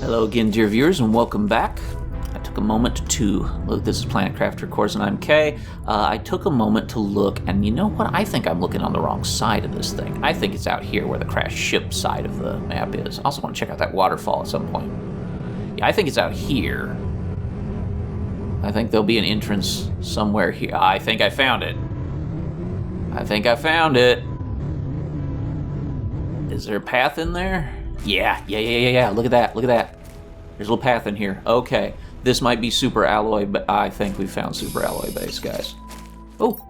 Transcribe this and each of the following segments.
Hello again, dear viewers, and welcome back. I took a moment to look. This is Planet Crafter, of course, and I'm Kay. I took a moment to look, and you know what? I think I'm looking on the wrong side of this thing. I think it's out here where the crashed ship side of the map is. I also want to check out that waterfall at some point. Yeah, I think it's out here. I think there'll be an entrance somewhere here. I think I found it. Is there a path in there? Yeah. Look at that. There's a little path in here. Okay. This might be super alloy, but I think we found super alloy base, guys. Oh.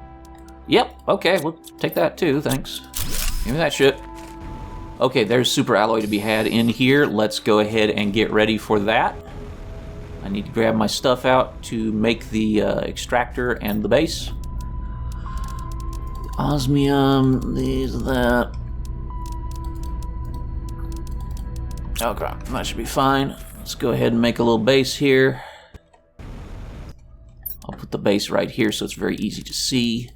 Yep. Okay. We'll take that too. Thanks. Give me that shit. Okay. There's super alloy to be had in here. Let's go ahead and get ready for that. I need to grab my stuff out to make the extractor and the base. Osmium. These, that. Okay, that should be fine. Let's go ahead and make a little base here. I'll put the base right here so it's very easy to see.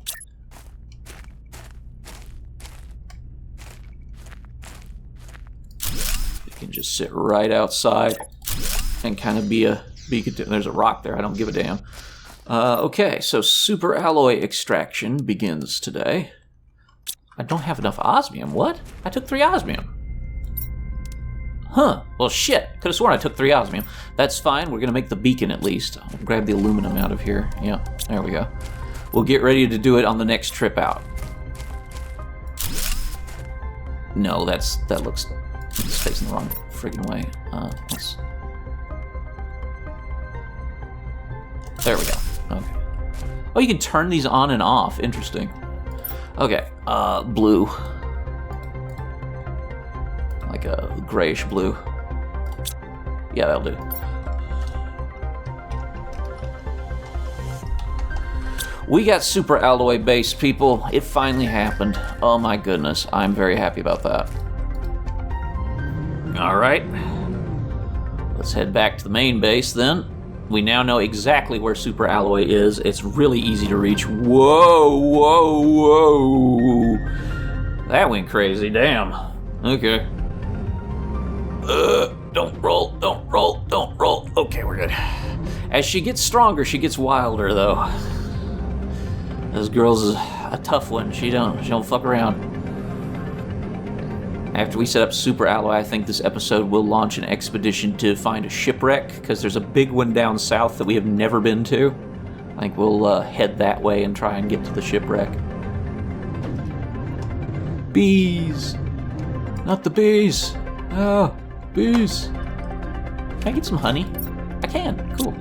It can just sit right outside and kind of be a beacon. There's a rock there, I don't give a damn. Okay, so super alloy extraction begins today. I don't have enough osmium. What? I took 3 osmium. Huh. Well, shit. Could have sworn I took 3 osmium. That's fine. We're going to make the beacon at least. I'll grab the aluminum out of here. Yeah, there we go. We'll get ready to do it on the next trip out. No, that looks... It's facing the wrong friggin' way. There we go. Okay. Oh, you can turn these on and off. Interesting. Okay. Blue. Like a grayish blue. Yeah, that'll do. We got super alloy base, people. It finally happened. Oh my goodness, I'm very happy about that. Alright. Let's head back to the main base then. We now know exactly where super alloy is. It's really easy to reach. Whoa. That went crazy, damn. Okay. Don't roll. Okay, we're good. As she gets stronger, she gets wilder, though. This girl's a tough one. She don't fuck around. After we set up super alloy, I think this episode will launch an expedition to find a shipwreck, because there's a big one down south that we have never been to. I think we'll head that way and try and get to the shipwreck. Bees! Not the bees! Oh. Bees. Can I get some honey? I can. Cool.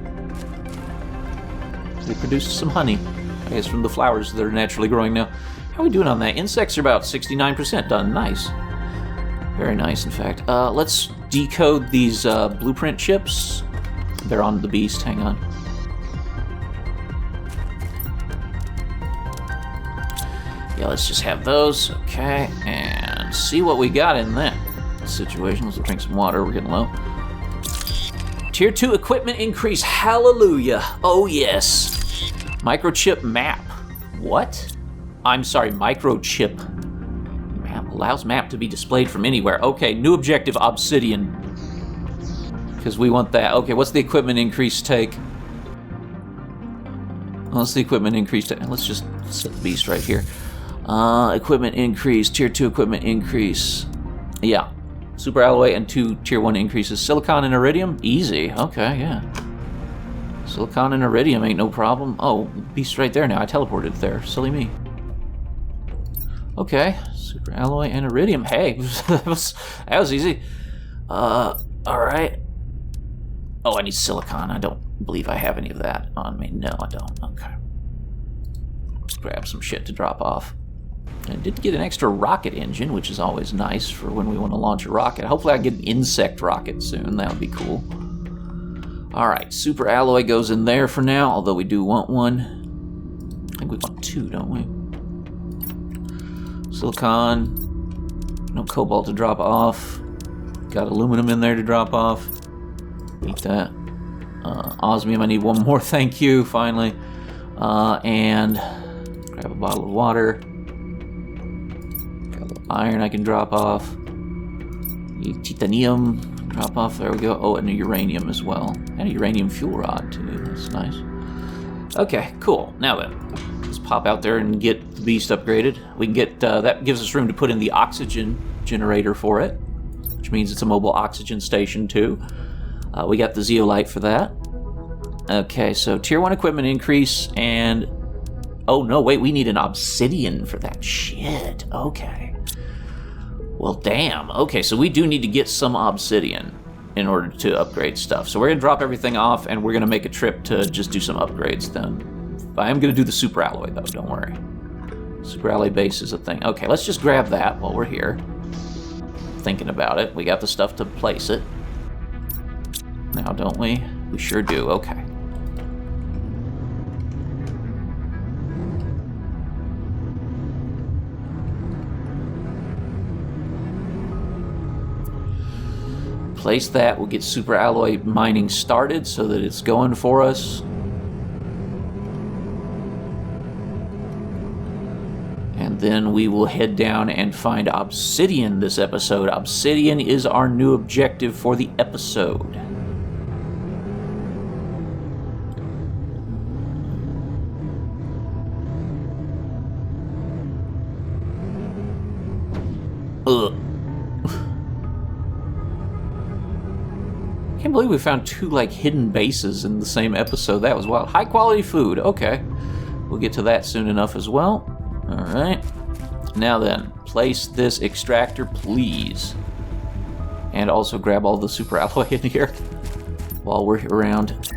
They produced some honey. I guess from the flowers that are naturally growing now. How are we doing on that? Insects are about 69% done. Nice. Very nice, in fact. Let's decode these blueprint chips. They're on the beast. Hang on. Yeah, let's just have those. Okay. And see what we got in that situation. Let's drink some water. We're getting low. Tier 2 equipment increase. Hallelujah. Oh, yes. Microchip map. What? I'm sorry. Microchip map. Allows map to be displayed from anywhere. Okay. New objective, obsidian. Because we want that. Okay. What's the equipment increase take? What's the equipment increase take? Let's just set the beast right here. Equipment increase. Tier 2 equipment increase. Yeah. Super alloy and 2 tier 1 increases. Silicon and iridium? Easy. Okay, yeah. Silicon and iridium ain't no problem. Oh, beast right there now. I teleported there. Silly me. Okay. Super alloy and iridium. Hey, that was easy. Alright. Oh, I need silicon. I don't believe I have any of that on me. No, I don't. Okay. Let's grab some shit to drop off. I did get an extra rocket engine, which is always nice for when we want to launch a rocket. Hopefully I get an insect rocket soon. That would be cool. Alright, super alloy goes in there for now, although we do want one. I think we want 2, don't we? Silicon. No cobalt to drop off. Got aluminum in there to drop off. Eat that. Osmium, I need 1 more, thank you, finally. And grab a bottle of water. Iron I can drop off. Titanium, drop off, there we go. Oh, and a uranium as well. And a uranium fuel rod, too. That's nice. Okay, cool. Now then, let's pop out there and get the beast upgraded. We can get, that gives us room to put in the oxygen generator for it, which means it's a mobile oxygen station, too. We got the zeolite for that. Okay, so tier 1 equipment increase, and... Oh, no, wait, we need an obsidian for that. Shit, okay. Well, damn. Okay, so we do need to get some obsidian in order to upgrade stuff. So we're going to drop everything off, and we're going to make a trip to just do some upgrades then. I am going to do the super alloy, though, don't worry. Super alloy base is a thing. Okay, let's just grab that while we're here. Thinking about it. We got the stuff to place it. Now, don't we? We sure do. Okay. Place that, we'll get super alloy mining started so that it's going for us. And then we will head down and find obsidian this episode. Obsidian is our new objective for the episode. Ugh. I can't believe we found 2 like hidden bases in the same episode. That was wild. High quality food. Okay. We'll get to that soon enough as well. Alright. Now then, place this extractor, please. And also grab all the super alloy in here while we're around.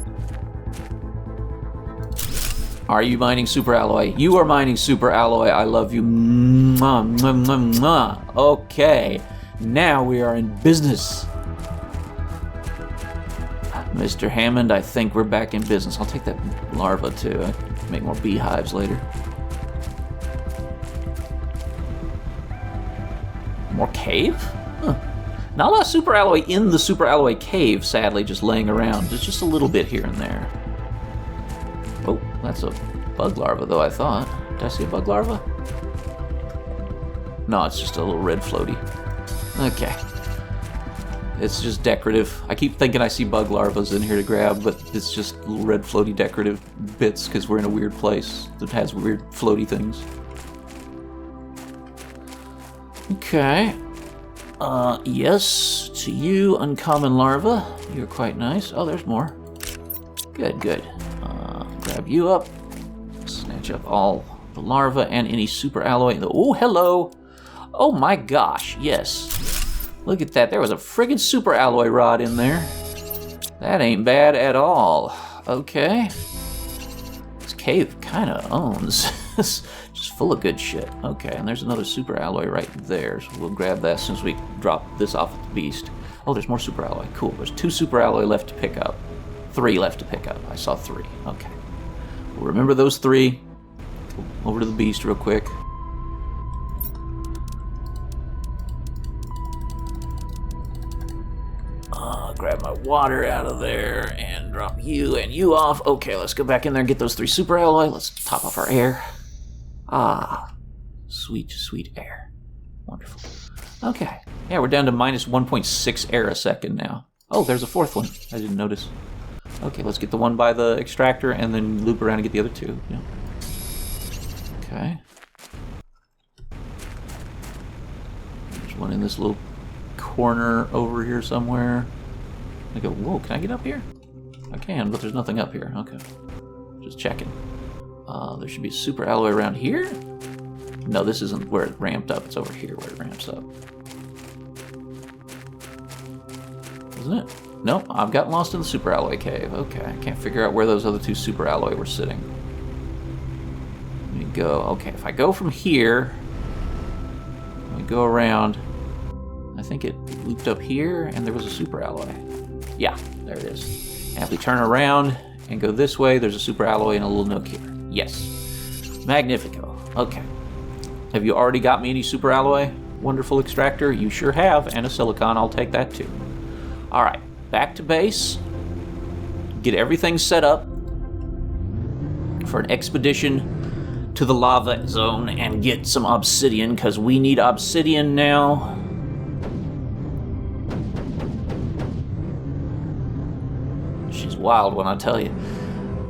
Are you mining super alloy? You are mining super alloy. I love you. Mwah, mwah, mwah, mwah. Okay. Now we are in business. Mr. Hammond, I think we're back in business. I'll take that larva too. I can make more beehives later. More cave? Huh. Not a lot of super alloy in the super alloy cave, sadly, just laying around. There's just a little bit here and there. Oh, that's a bug larva though, I thought. Did I see a bug larva? No, it's just a little red floaty. Okay. It's just decorative. I keep thinking I see bug larvas in here to grab, but it's just little red floaty decorative bits because we're in a weird place that has weird floaty things. Okay. Yes, to you, uncommon larva. You're quite nice. Oh, there's more. Good, good. Grab you up. Snatch up all the larva and any super alloy. Oh, hello. Oh my gosh, yes. Look at that, there was a friggin' super alloy rod in there. That ain't bad at all. Okay. This cave kinda owns. Just full of good shit. Okay, and there's another super alloy right there, so we'll grab that as soon as we drop this off at the beast. Oh, there's more super alloy. Cool, there's 2 super alloy left to pick up. 3 left to pick up. I saw 3. Okay. We'll remember those 3. Over to the beast real quick. Grab my water out of there and drop you and you off. Okay, let's go back in there and get those 3 super alloy. Let's top off our air. Ah, sweet, sweet air. Wonderful. Okay. Yeah, we're down to minus 1.6 air a second now. Oh, there's a 4th one. I didn't notice. Okay, let's get the one by the extractor and then loop around and get the other 2. Yeah. Okay. There's one in this little corner over here somewhere. I go, whoa, can I get up here? I can, but there's nothing up here. Okay. Just checking. There should be a super alloy around here. No, this isn't where it ramped up. It's over here where it ramps up. Isn't it? Nope, I've gotten lost in the super alloy cave. Okay, I can't figure out where those other 2 super alloy were sitting. Let me go. Okay, if I go from here, let me go around. I think it looped up here, and there was a super alloy. Yeah, there it is. And if we turn around and go this way, there's a super alloy and a little nook here. Yes. Magnifico. Okay. Have you already got me any super alloy? Wonderful extractor. You sure have. And a silicon. I'll take that too. Alright. Back to base. Get everything set up for an expedition to the lava zone and get some obsidian, because we need obsidian now. wild when I tell you.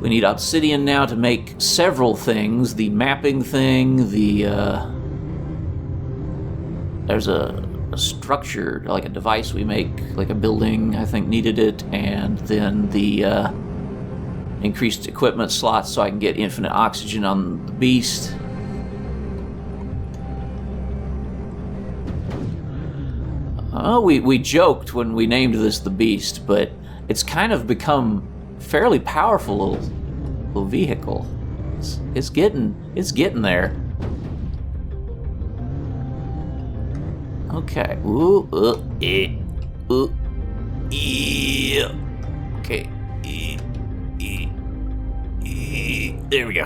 We need obsidian now to make several things. The mapping thing, there's a structure, like a device we make, like a building, I think needed it, and then the increased equipment slots so I can get infinite oxygen on the beast. We joked when we named this the Beast, but it's kind of become fairly powerful little vehicle. It's getting there. Okay. Yeah. Okay. There we go.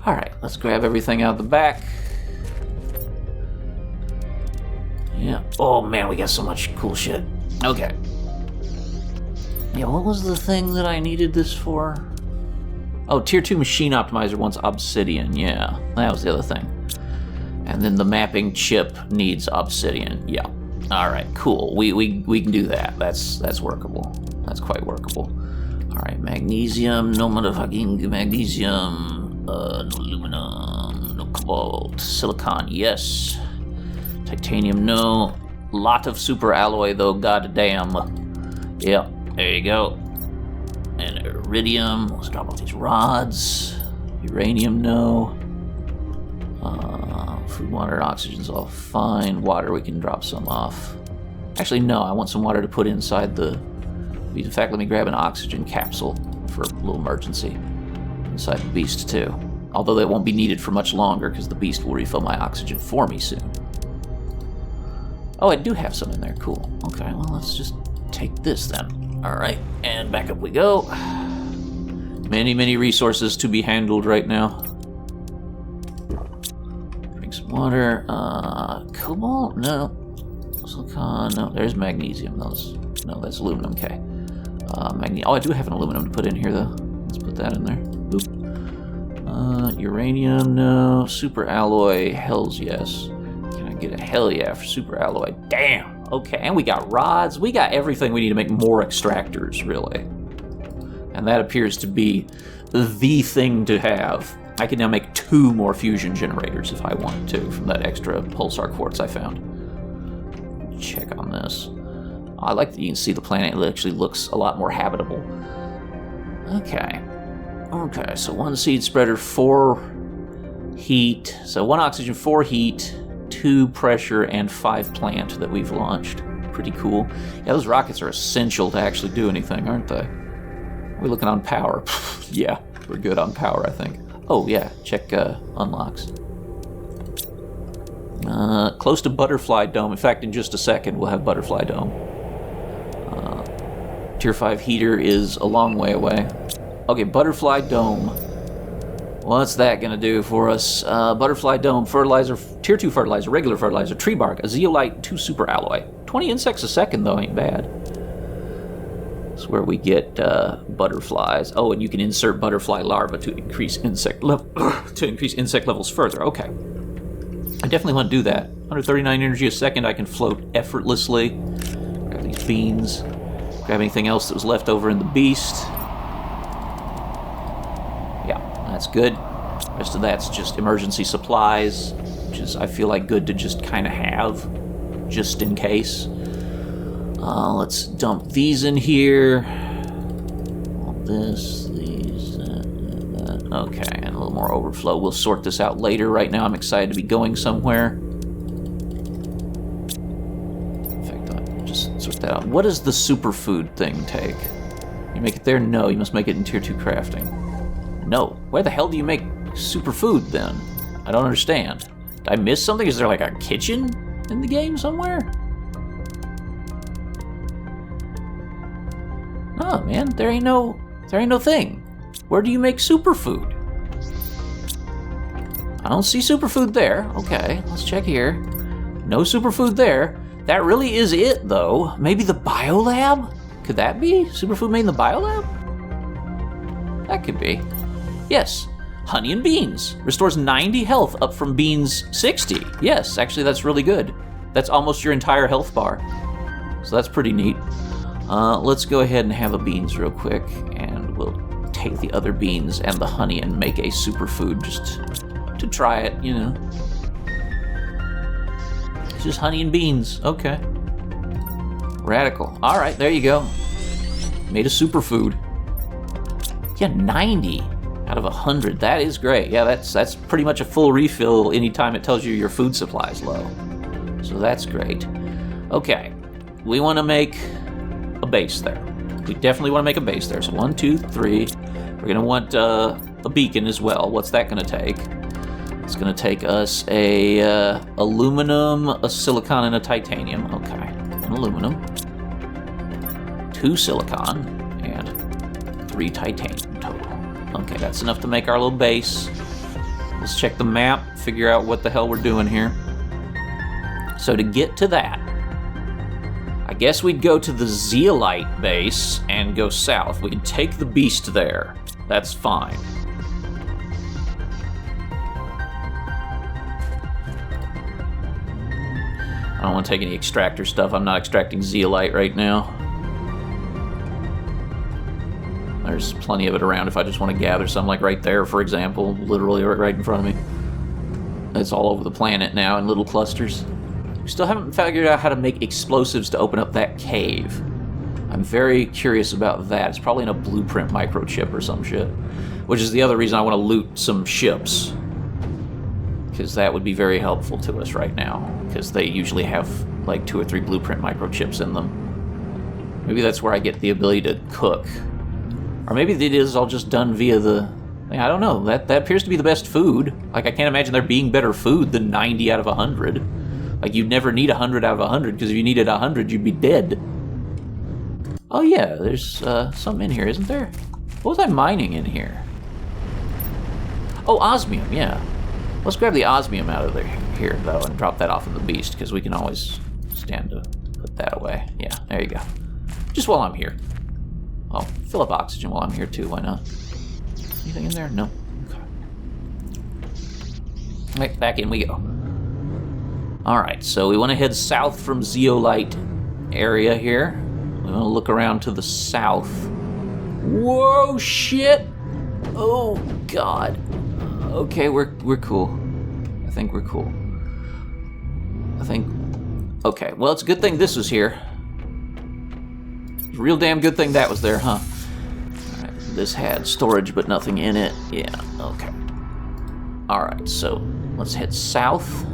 All right, let's grab everything out the back. Yeah. Oh man, we got so much cool shit. Okay. Yeah, what was the thing that I needed this for? Oh, Tier 2 Machine Optimizer wants obsidian. Yeah, that was the other thing. And then the mapping chip needs obsidian. Yeah. All right, cool. We can do that. That's workable. That's quite workable. All right, magnesium, no motherfucking magnesium, no aluminum, no cobalt, silicon, yes. Titanium, no. Lot of super alloy though, goddamn. Yeah, there you go. And iridium, let's drop off these rods. Uranium, no. Food, water, oxygen's all fine. Water, we can drop some off. Actually, no, I want some water to put inside the... In fact, let me grab an oxygen capsule for a little emergency inside the beast too. Although that won't be needed for much longer because the beast will refill my oxygen for me soon. Oh, I do have some in there. Cool. Okay, well, let's just take this then. All right, and back up we go. Many, many resources to be handled right now. Drink some water. Cobalt? No. Silicon? No. There's magnesium. No, that's aluminum. Okay. Oh, I do have an aluminum to put in here, though. Let's put that in there. Boop. Uranium? No. Super alloy? Hells yes. Get a hell yeah for super alloy. Damn. Okay, and we got rods. We got everything we need to make more extractors, really. And that appears to be the thing to have. I can now make 2 more fusion generators if I wanted to from that extra pulsar quartz I found. Check on this. I like that you can see the planet. It actually looks a lot more habitable. Okay. Okay, so 1 seed spreader, 4 heat. So 1 oxygen, 4 heat. 2 pressure, and 5 plant that we've launched. Pretty cool. Yeah, those rockets are essential to actually do anything, aren't they? We're looking on power. Yeah, we're good on power, I think. Oh, yeah, check unlocks. Close to Butterfly Dome. In fact, in just a second, we'll have Butterfly Dome. Tier 5 heater is a long way away. Okay, Butterfly Dome. What's that gonna do for us? Butterfly Dome, fertilizer, Tier 2 fertilizer, regular fertilizer, tree bark, a zeolite, 2 super alloy. 20 insects a second, though, ain't bad. That's where we get butterflies. Oh, and you can insert butterfly larvae to increase insect levels further. Okay. I definitely want to do that. 139 energy a second, I can float effortlessly. Grab these beans. Grab anything else that was left over in the beast. That's good. The rest of that's just emergency supplies, which is, I feel like, good to just kind of have, just in case. Let's dump these in here. All this, these, that. Okay, and a little more overflow. We'll sort this out later. Right now, I'm excited to be going somewhere. In fact, I'll just sort that out. What does the superfood thing take? You make it there? No, you must make it in Tier 2 crafting. No. Where the hell do you make superfood then? I don't understand. Did I miss something? Is there like a kitchen in the game somewhere? Oh man, there ain't no thing. Where do you make superfood? I don't see superfood there. Okay, let's check here. No superfood there. That really is it though. Maybe the biolab? Could that be? Superfood made in the biolab? That could be. Yes, honey and beans. Restores 90 health up from beans 60. Yes, actually that's really good. That's almost your entire health bar. So that's pretty neat. Let's go ahead and have the beans real quick, and we'll take the other beans and the honey and make a superfood just to try it, you know. It's just honey and beans. Okay. Radical. All right, there you go. Made a superfood. Yeah, 90 out of 100. That is great. Yeah, that's pretty much a full refill anytime it tells you your food supply is low. So that's great. Okay, we want to make a base there. We definitely want to make a base there. So 1, 2, 3. We're going to want a beacon as well. What's that going to take? It's going to take us a aluminum, a silicon, and a titanium. Okay, an aluminum, 2 silicon, and 3 titanium total. Okay, that's enough to make our little base. Let's check the map, figure out what the hell we're doing here. So to get to that, I guess we'd go to the Zeolite base and go south. We can take the beast there. That's fine. I don't want to take any extractor stuff. I'm not extracting Zeolite right now. There's plenty of it around if I just want to gather some, like right there, for example, literally right in front of me. It's all over the planet now in little clusters. We still haven't figured out how to make explosives to open up that cave. I'm very curious about that. It's probably in a blueprint microchip or some shit, which is the other reason I want to loot some ships, because that would be very helpful to us right now, because they usually have like 2 or 3 blueprint microchips in them. Maybe that's where I get the ability to cook. Or maybe it is all just done via the... I don't know. That appears to be the best food. Like, I can't imagine there being better food than 90 out of 100. Like, you'd never need 100 out of 100, because if you needed 100, you'd be dead. Oh yeah, there's something in here, isn't there? What was I mining in here? Oh, osmium, yeah. Let's grab the osmium out of here, though, and drop that off of the beast, because we can always stand to put that away. Yeah, there you go. Just while I'm here. Oh, fill up oxygen while I'm here, too. Why not? Anything in there? No. Okay. Right, back in we go. Alright, so we want to head south from Zeolite area here. We want to look around to the south. Whoa, shit! Oh, God. Okay, we're cool. I think we're cool. Okay, well, it's a good thing this was here. Real damn good thing that was there, huh? Alright, this had storage but nothing in it. Yeah, okay. Alright, so let's head south.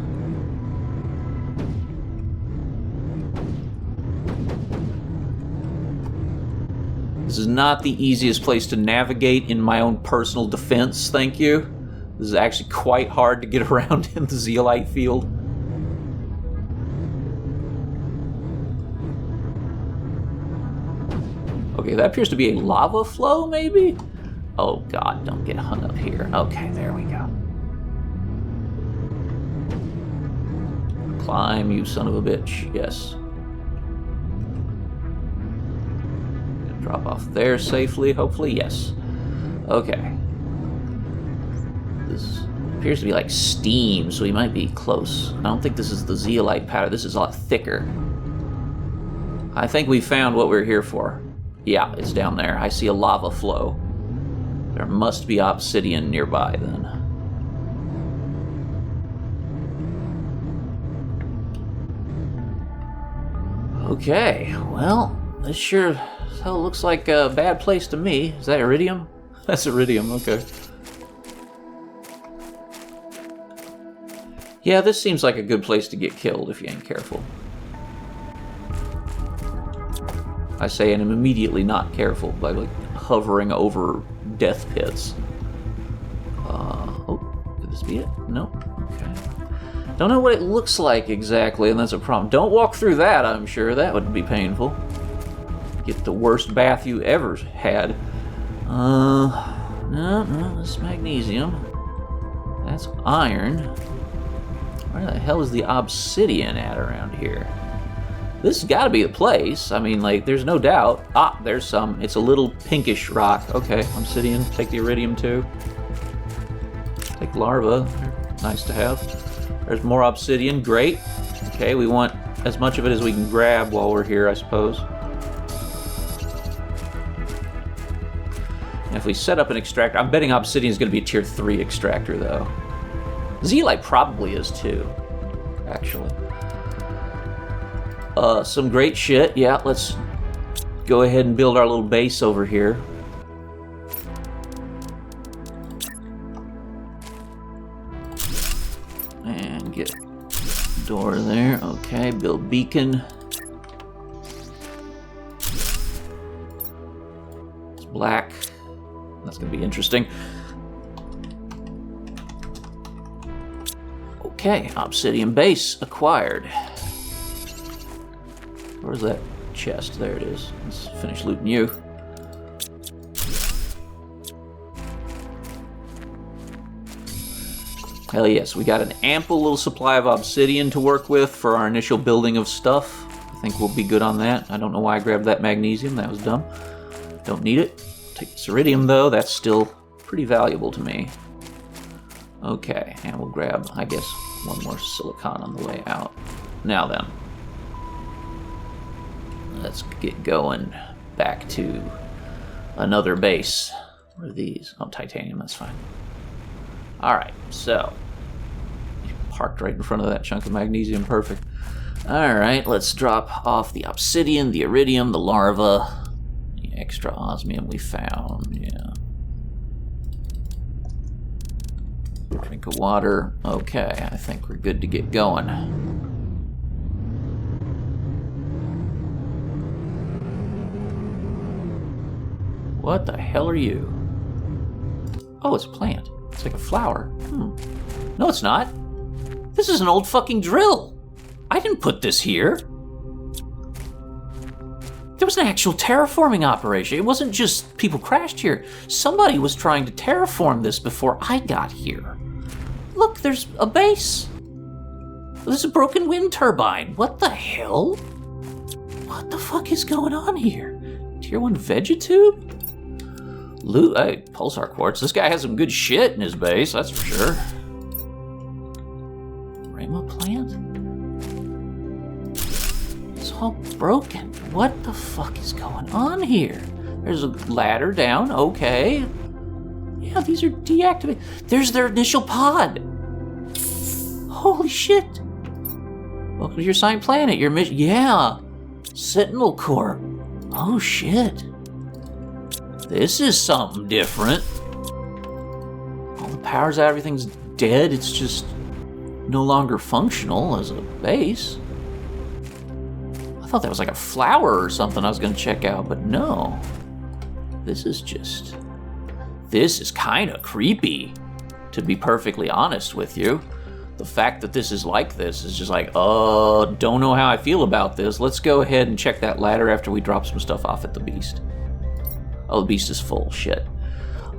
This is not the easiest place to navigate in my own personal defense, thank you. This is actually quite hard to get around in the Zeolite field. Okay, that appears to be a lava flow, maybe? Oh God, don't get hung up here. Okay, there we go. Climb, you son of a bitch. Yes. Drop off there safely, hopefully. Yes. Okay. This appears to be like steam, so we might be close. I don't think this is the zeolite powder. This is a lot thicker. I think we found what we're here for. Yeah, it's down there. I see a lava flow. There must be obsidian nearby then. Okay, well, this sure hell looks like a bad place to me. Is that iridium? That's iridium, okay. Yeah, this seems like a good place to get killed if you ain't careful. I say, and I'm immediately not careful by like hovering over death pits. Oh, could this be it? Nope. Okay. Don't know what it looks like exactly, and that's a problem. Don't walk through that, I'm sure. That would be painful. Get the worst bath you ever had. No, that's magnesium. That's iron. Where the hell is the obsidian at around here? This has got to be the place. I mean, like, there's no doubt. Ah, there's some. It's a little pinkish rock. Okay, obsidian. Take the iridium, too. Take larva. Nice to have. There's more obsidian. Great. Okay, we want as much of it as we can grab while we're here, I suppose. And if we set up an extractor, I'm betting obsidian is going to be a tier 3 extractor, though. Zeolite probably is, too, actually. Some great shit. Yeah, let's go ahead and build our little base over here. And get a door there. Okay, build beacon. It's black. That's going to be interesting. Okay, obsidian base acquired. Where's that chest? There it is. Let's finish looting you. Hell yes, we got an ample little supply of obsidian to work with for our initial building of stuff. I think we'll be good on that. I don't know why I grabbed that magnesium. That was dumb. Don't need it. Take the iridium, though. That's still pretty valuable to me. Okay, and we'll grab, I guess, one more silicon on the way out. Now then. Let's get going back to another base. What are these? Oh, titanium, that's fine. Alright, so parked right in front of that chunk of magnesium, perfect. Alright, let's drop off the obsidian, the iridium, the larva, the extra osmium we found, yeah. Drink of water. Okay, I think we're good to get going. What the hell are you? Oh, it's a plant. It's like a flower. No, it's not. This is an old fucking drill. I didn't put this here. There was an actual terraforming operation. It wasn't just people crashed here. Somebody was trying to terraform this before I got here. Look, there's a base. There's a broken wind turbine. What the hell? What the fuck is going on here? Tier 1 Vegetube? Loot, hey, pulsar quartz. This guy has some good shit in his base, that's for sure. Rama plant? It's all broken. What the fuck is going on here? There's a ladder down, okay. Yeah, these are deactivated. There's their initial pod. Holy shit. Welcome to your assigned planet. Your mission, yeah. Sentinel Corp. Oh shit. This is something different. All the power's out, everything's dead. It's just no longer functional as a base. I thought that was like a flower or something I was going to check out, but no. This is kind of creepy, to be perfectly honest with you. The fact that this is like this is just like, don't know how I feel about this. Let's go ahead and check that ladder after we drop some stuff off at the beast. Oh, the beast is full. Shit.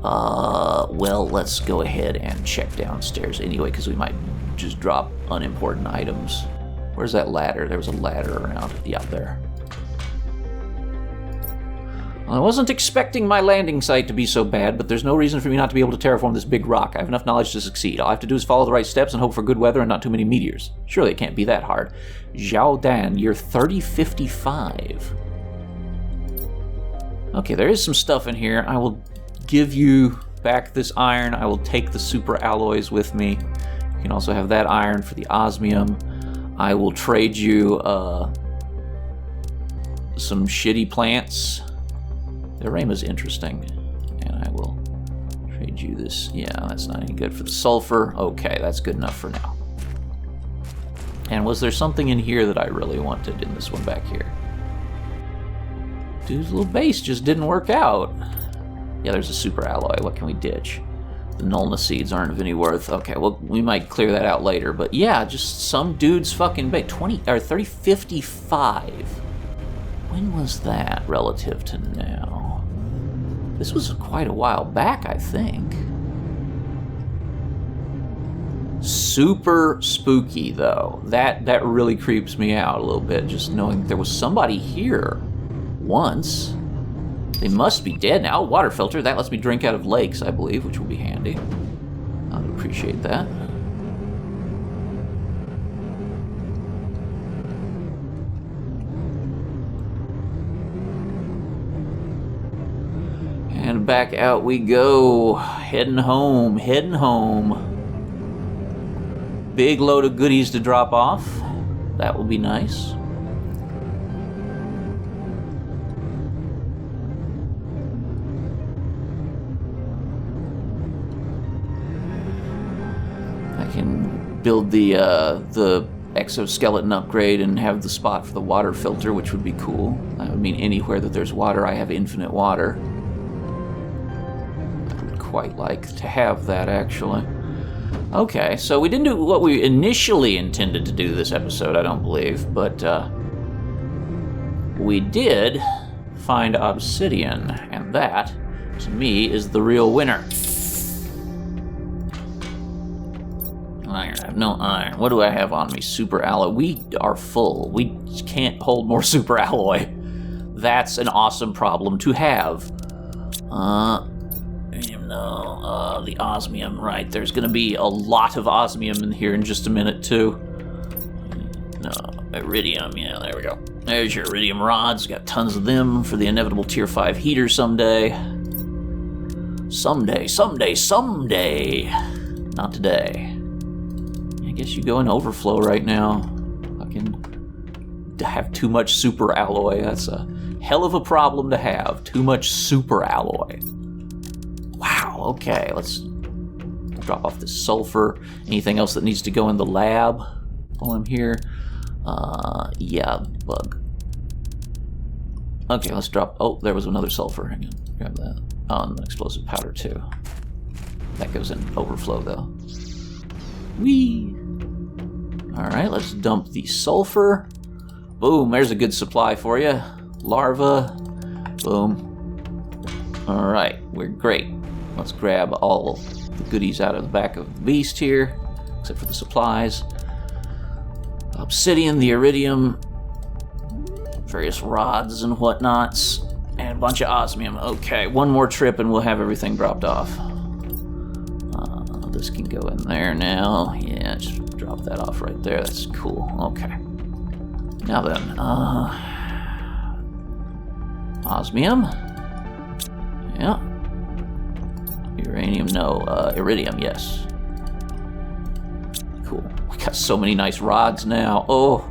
Well, let's go ahead and check downstairs anyway, because we might just drop unimportant items. Where's that ladder? There was a ladder around. Yeah, there. Well, I wasn't expecting my landing site to be so bad, but there's no reason for me not to be able to terraform this big rock. I have enough knowledge to succeed. All I have to do is follow the right steps and hope for good weather and not too many meteors. Surely it can't be that hard. Zhao Dan, you're 3055. Okay, there is some stuff in here. I will give you back this iron. I will take the super alloys with me. You can also have that iron for the osmium. I will trade you some shitty plants. The Rama's interesting. And I will trade you this. Yeah, that's not any good for the sulfur. Okay, that's good enough for now. And was there something in here that I really wanted in this one back here? Dude's little base just didn't work out. Yeah, there's a super alloy. What can we ditch? The Nulna seeds aren't of any worth. Okay, well, we might clear that out later. But yeah, just some dude's fucking base. 3055. When was that relative to now? This was quite a while back, I think. Super spooky, though. That really creeps me out a little bit, just knowing there was somebody here once. They must be dead now. Water filter, that lets me drink out of lakes, I believe, which will be handy. I would appreciate that. And And back out we go. Heading home, heading home. Big load of goodies to drop off. That will be nice. I can build the exoskeleton upgrade and have the spot for the water filter, which would be cool. That would mean anywhere that there's water, I have infinite water. I would quite like to have that, actually. Okay, so we didn't do what we initially intended to do this episode, I don't believe, but we did find obsidian, and that, to me, is the real winner. Iron. I have no iron. What do I have on me? Super alloy. We are full. We can't hold more super alloy. That's an awesome problem to have. The osmium, right. There's going to be a lot of osmium in here in just a minute, too. No, iridium. Yeah, there we go. There's your iridium rods. Got tons of them for the inevitable tier 5 heater someday. Someday. Not today. I guess you go in overflow right now. Fucking have too much super alloy. That's a hell of a problem to have. Too much super alloy. Wow, okay, let's drop off this sulfur. Anything else that needs to go in the lab while I'm here? Yeah, bug. Okay, let's drop, oh, there was another sulfur. Hang on, grab that. Oh, and explosive powder too. That goes in overflow though. Whee! Alright, let's dump the sulfur. Boom, there's a good supply for you. Larva. Boom. Alright, we're great. Let's grab all the goodies out of the back of the beast here, except for the supplies. Obsidian, the iridium, various rods and whatnots, and a bunch of osmium. Okay, one more trip and we'll have everything dropped off. This can go in there now. Yeah, just drop that off right there. That's cool. Okay. Now then, osmium. Yeah. Uranium, no. Iridium, yes. Cool. We got so many nice rods now. Oh.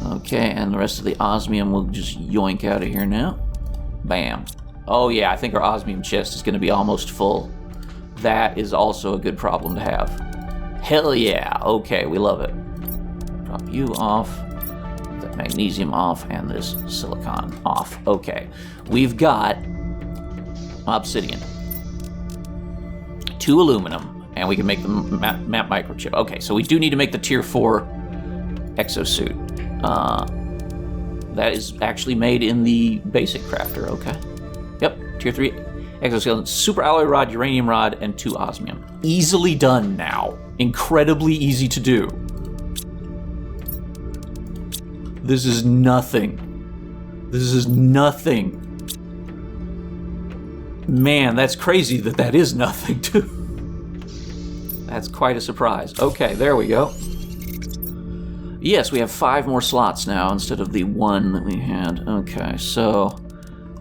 Okay, and the rest of the osmium we'll just yoink out of here now. Bam. Oh yeah, I think our osmium chest is going to be almost full. That is also a good problem to have. Hell yeah. Okay, we love it. Drop you off. That magnesium off, and this silicon off. Okay. We've got obsidian. 2 aluminum, and we can make the map microchip. Okay, so we do need to make the tier 4 exosuit. That is actually made in the basic crafter, okay. Yep, tier 3 exoskeleton, super alloy rod, uranium rod, and 2 osmium. Easily done now. Incredibly easy to do. This is nothing. This is nothing. Man, that's crazy that is nothing, too. That's quite a surprise. Okay, there we go. Yes, we have 5 more slots now instead of the 1 that we had. Okay, so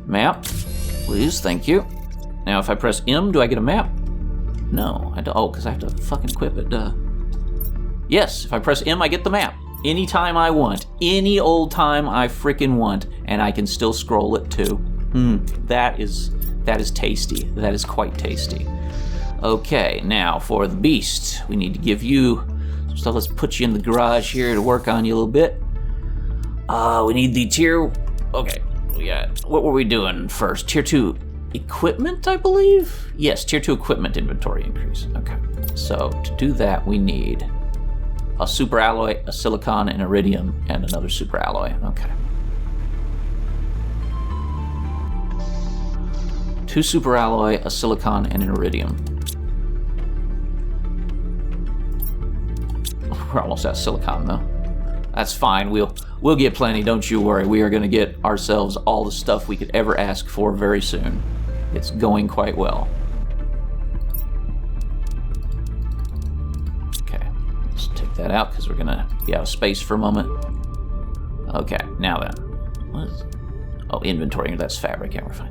map, please, thank you. Now, if I press M, do I get a map? No, I don't. Oh, because I have to fucking equip it, duh. Yes, if I press M, I get the map. Anytime I want. Any old time I frickin' want. And I can still scroll it, too. That is tasty. That is quite tasty. Okay, now for the beast. We need to give you some stuff. Let's put you in the garage here to work on you a little bit. We need the tier... Okay, we got... What were we doing first? Tier 2... equipment, I believe? Yes, tier 2 equipment inventory increase. Okay, so to do that, we need a super alloy, a silicon, an iridium, and another super alloy. Okay. 2 super alloy, a silicon, and an iridium. We're almost out of silicon, though. That's fine. We'll get plenty, don't you worry. We are going to get ourselves all the stuff we could ever ask for very soon. It's going quite well. Okay, let's take that out because we're gonna be out of space for a moment. Okay, now then. What is... Oh, inventory, that's fabric, yeah, we're fine.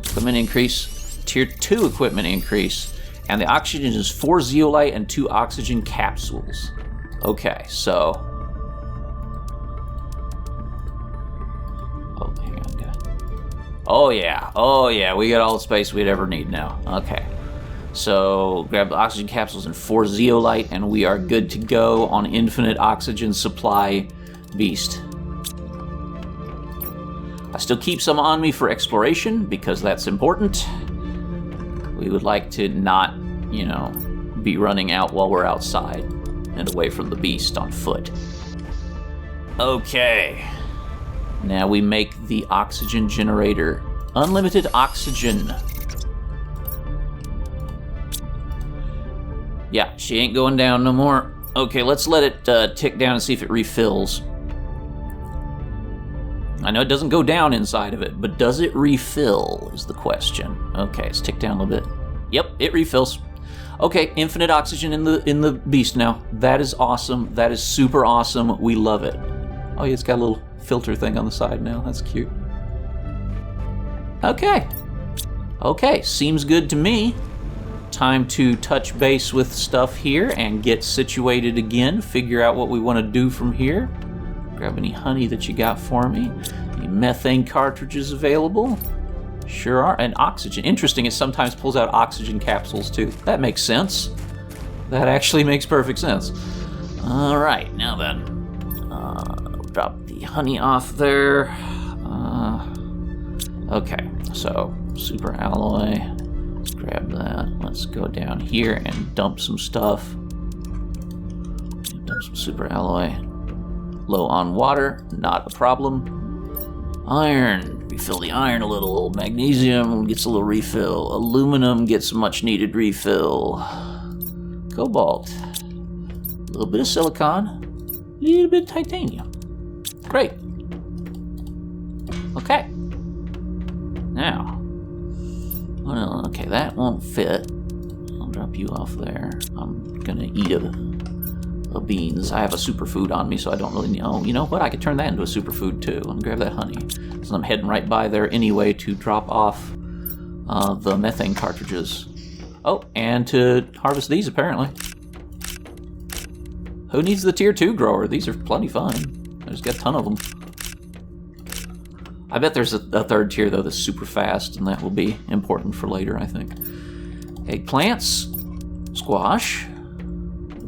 Equipment increase. Tier 2 equipment increase. And the oxygen is 4 zeolite and 2 oxygen capsules. Okay, so... Oh, hang on. Oh, yeah, we got all the space we'd ever need now. Okay. So, grab the oxygen capsules and 4 zeolite, and we are good to go on infinite oxygen supply beast. I still keep some on me for exploration, because that's important. We would like to not, you know, be running out while we're outside and away from the beast on foot. Okay. Now we make the oxygen generator. Unlimited oxygen. Yeah, she ain't going down no more. Okay, let's let it tick down and see if it refills. I know it doesn't go down inside of it, but does it refill is the question. Okay, let's tick down a little bit. Yep, it refills. Okay, infinite oxygen in the beast now. That is awesome. That is super awesome. We love it. Oh, yeah, it's got a little filter thing on the side now. That's cute. Okay. Okay, seems good to me. Time to touch base with stuff here and get situated again. Figure out what we want to do from here. Grab any honey that you got for me. Any methane cartridges available? Sure are. And oxygen. Interesting, it sometimes pulls out oxygen capsules too. That makes sense. That actually makes perfect sense. All right, now then. Drop the honey off there. Okay, so super alloy. Let's grab that. Let's go down here and dump some stuff. Dump some super alloy. Low on water, not a problem. Iron, refill the iron a little. Magnesium gets a little refill. Aluminum gets a much needed refill. Cobalt, a little bit of silicon, a little bit of titanium. Great. Okay. Now, well, okay, that won't fit. I'll drop you off there. I'm gonna eat of beans. I have a superfood on me, so I don't really need... Oh, you know what? I could turn that into a superfood, too. Let me grab that honey. So I'm heading right by there anyway to drop off the methane cartridges. Oh, and to harvest these, apparently. Who needs the tier 2 grower? These are plenty fun. I just got a ton of them. I bet there's a third tier, though, that's super fast, and that will be important for later, I think. Eggplants, squash,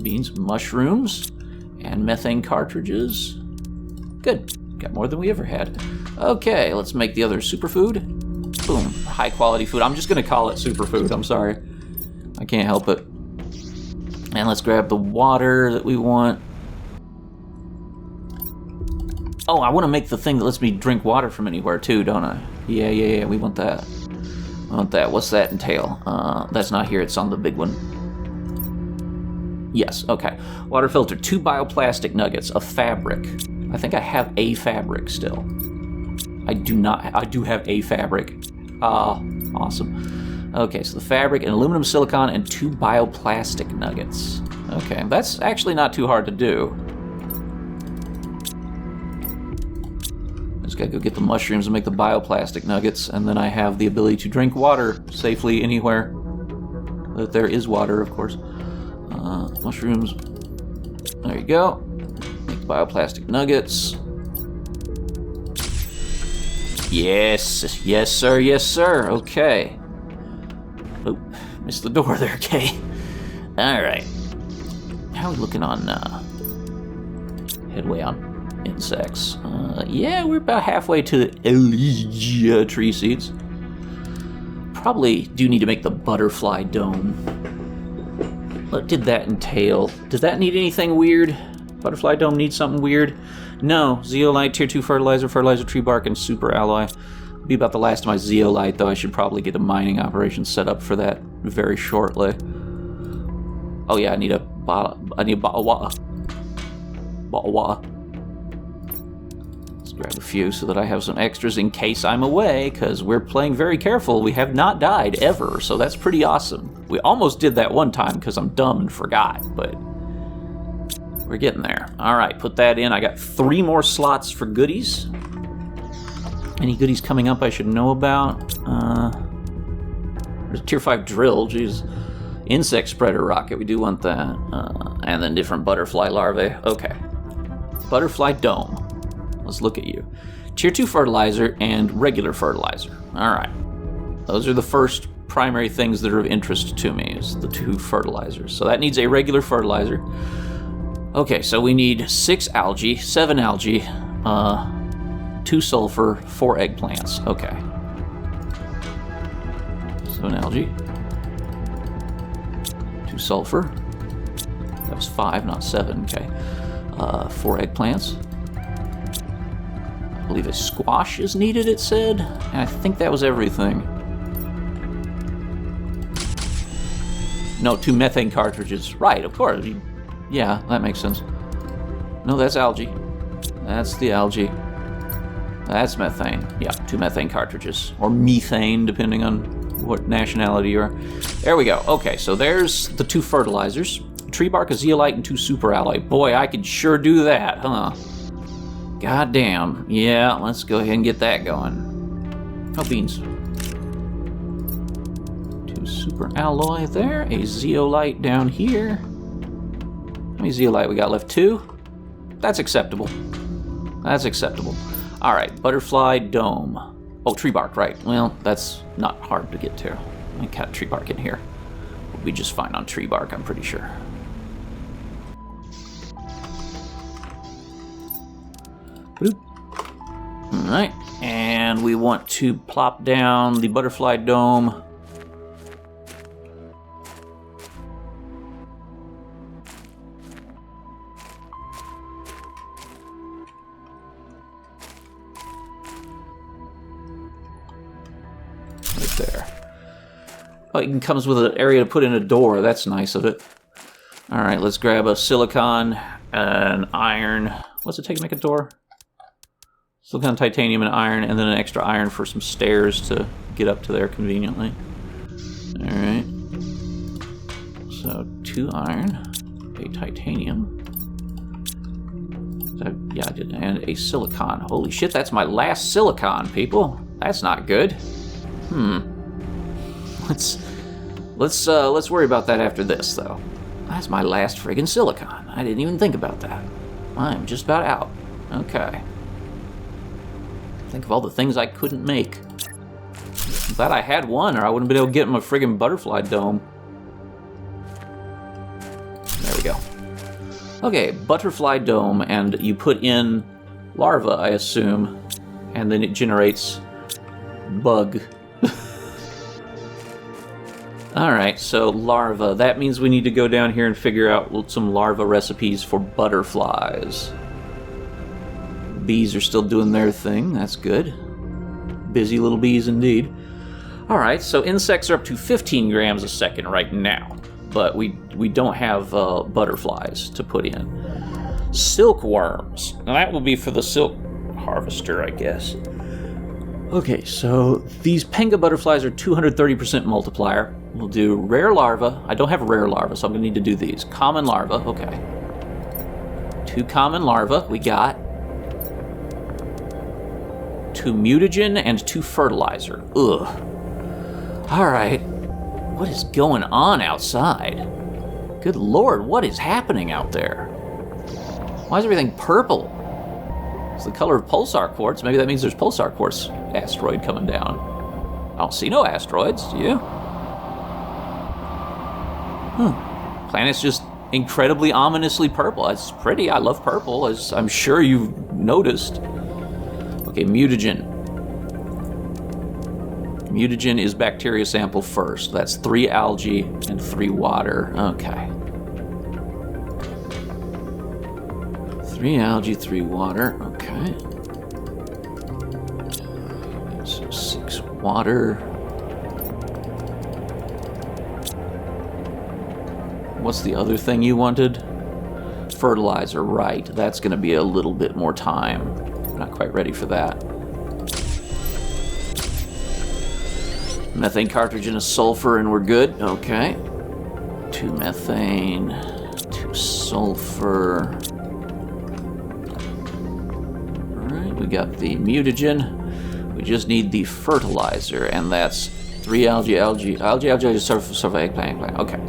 beans, mushrooms, and methane cartridges. Good. Got more than we ever had. Okay, let's make the other superfood. Boom. High quality food. I'm just going to call it superfood. I'm sorry. I can't help it. And let's grab the water that we want. Oh, I want to make the thing that lets me drink water from anywhere too, don't I? Yeah. We want that. I want that. What's that entail? That's not here. It's on the big one. Yes, okay. Water filter, 2 bioplastic nuggets, a fabric. I think I have a fabric still. I do not. I do have a fabric. Awesome. Okay, so the fabric, and aluminum silicon, and 2 bioplastic nuggets. Okay, that's actually not too hard to do. I just gotta go get the mushrooms and make the bioplastic nuggets, and then I have the ability to drink water safely anywhere that there is water, of course. Mushrooms. There you go. Make the bioplastic nuggets. Yes, sir. Okay. Oh, missed the door there, Kay. All right. How are we looking on headway on insects? Yeah, we're about halfway to the Elegia tree seeds. Probably do need to make the butterfly dome. What did that entail? Did that need anything weird? Butterfly dome needs something weird? No. Zeolite, tier 2 fertilizer, tree bark, and super alloy. Be about the last of my zeolite, though. I should probably get a mining operation set up for that very shortly. Oh yeah, I need a bottle of water. Let's grab a few so that I have some extras in case I'm away, because we're playing very careful. We have not died ever, so that's pretty awesome. We almost did that one time because I'm dumb and forgot, but we're getting there. All right, put that in. I got 3 more slots for goodies. Any goodies coming up I should know about? There's a tier 5 drill, jeez. Insect spreader rocket, we do want that. And then different butterfly larvae. Okay. Butterfly dome. Let's look at you. Tier 2 fertilizer and regular fertilizer. Alright. Those are the first primary things that are of interest to me, is the 2 fertilizers. So that needs a regular fertilizer. Okay, so we need 6 algae, 7 algae, 2 sulfur, 4 eggplants. Okay. 7 algae. 2 sulfur. That was 5, not 7. Okay. 4 eggplants. I believe a squash is needed, it said. And I think that was everything. No, 2 methane cartridges. Right, of course. Yeah, that makes sense. No, that's algae. That's the algae. That's methane. Yeah, 2 methane cartridges. Or methane, depending on what nationality you are. There we go. Okay, so there's the 2 fertilizers. Tree bark, a zeolite, and 2 super alloy. Boy, I could sure do that, huh? God damn. Yeah, let's go ahead and get that going. Oh, beans. 2 super alloy there. A zeolite down here. How many zeolite we got left? 2? That's acceptable. That's acceptable. Alright, butterfly dome. Oh, tree bark, right. Well, that's not hard to get to. I got tree bark in here. We'll be just fine on tree bark, I'm pretty sure. Boop. Alright, and we want to plop down the butterfly dome. Right there. Oh, it comes with an area to put in a door. That's nice of it. Alright, let's grab a silicon, an iron. What's it take to make a door? Silicon, titanium, and iron, and then an extra iron for some stairs to get up to there conveniently. Alright. So, 2 iron, a titanium. Yeah, I did, and a silicon. Holy shit, that's my last silicon, people. That's not good. Let's worry about that after this, though. That's my last friggin' silicon. I didn't even think about that. I'm just about out. Okay. Think of all the things I couldn't make. I'm glad I had one, or I wouldn't been able to get my friggin' butterfly dome. There we go. Okay, butterfly dome, and you put in larva, I assume, and then it generates bug. Alright, so larva. That means we need to go down here and figure out some larva recipes for butterflies. Bees are still doing their thing. That's good. Busy little bees indeed. Alright, so insects are up to 15 grams a second right now, but we don't have butterflies to put in. Silkworms. Now that will be for the silk harvester, I guess. Okay, so these Penga butterflies are 230% multiplier. We'll do rare larva. I don't have rare larva, so I'm going to need to do these. Common larva, okay. 2 common larva, we got. 2 mutagen and 2 fertilizer. Ugh. Alright. What is going on outside? Good lord, what is happening out there? Why is everything purple? It's the color of pulsar quartz. Maybe that means there's pulsar quartz asteroid coming down. I don't see no asteroids, do you? Planet's just incredibly ominously purple. It's pretty. I love purple, as I'm sure you've noticed. Okay, mutagen. Mutagen is bacteria sample first. That's 3 algae and 3 water. Okay. 3 algae, 3 water. Okay. So 6 water. What's the other thing you wanted? Fertilizer, right. That's going to be a little bit more time. I'm not quite ready for that. Methane cartridge and a sulfur, and we're good. Okay. 2 methane, 2 sulfur. Alright, we got the mutagen. We just need the fertilizer, and that's 3 algae, algae, surf, eggplant. Okay.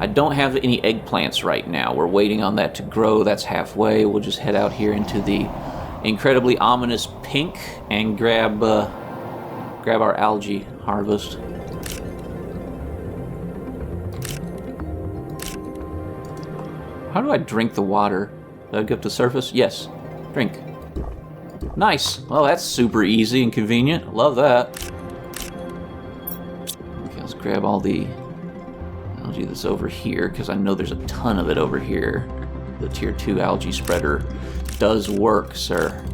I don't have any eggplants right now. We're waiting on that to grow. That's halfway. We'll just head out here into the incredibly ominous pink and grab our algae harvest. How do I drink the water? Did I get up to the surface? Yes. Drink. Nice. Well, that's super easy and convenient. Love that. Okay, let's grab all the algae that's over here, because I know there's a ton of it over here. The tier 2 algae spreader does work, sir.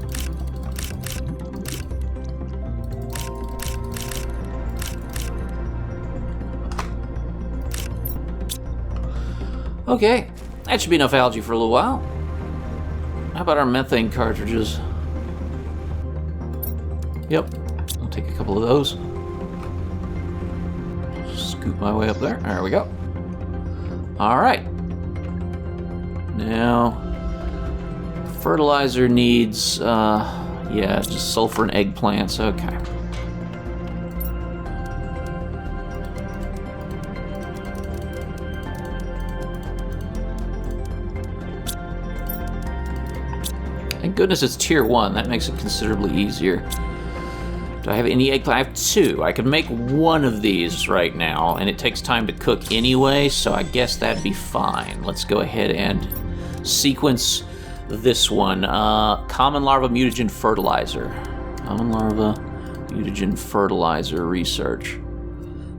Okay. That should be enough algae for a little while. How about our methane cartridges? Yep, I'll take a couple of those. Scoop my way up there. There we go. Alright. Now, fertilizer needs, yeah, just sulfur and eggplants. Okay. Thank goodness it's tier 1. That makes it considerably easier. Do I have any eggplant? I have 2. I can make one of these right now, and it takes time to cook anyway, so I guess that'd be fine. Let's go ahead and sequence this one. Common larva mutagen fertilizer. Common larva mutagen fertilizer research.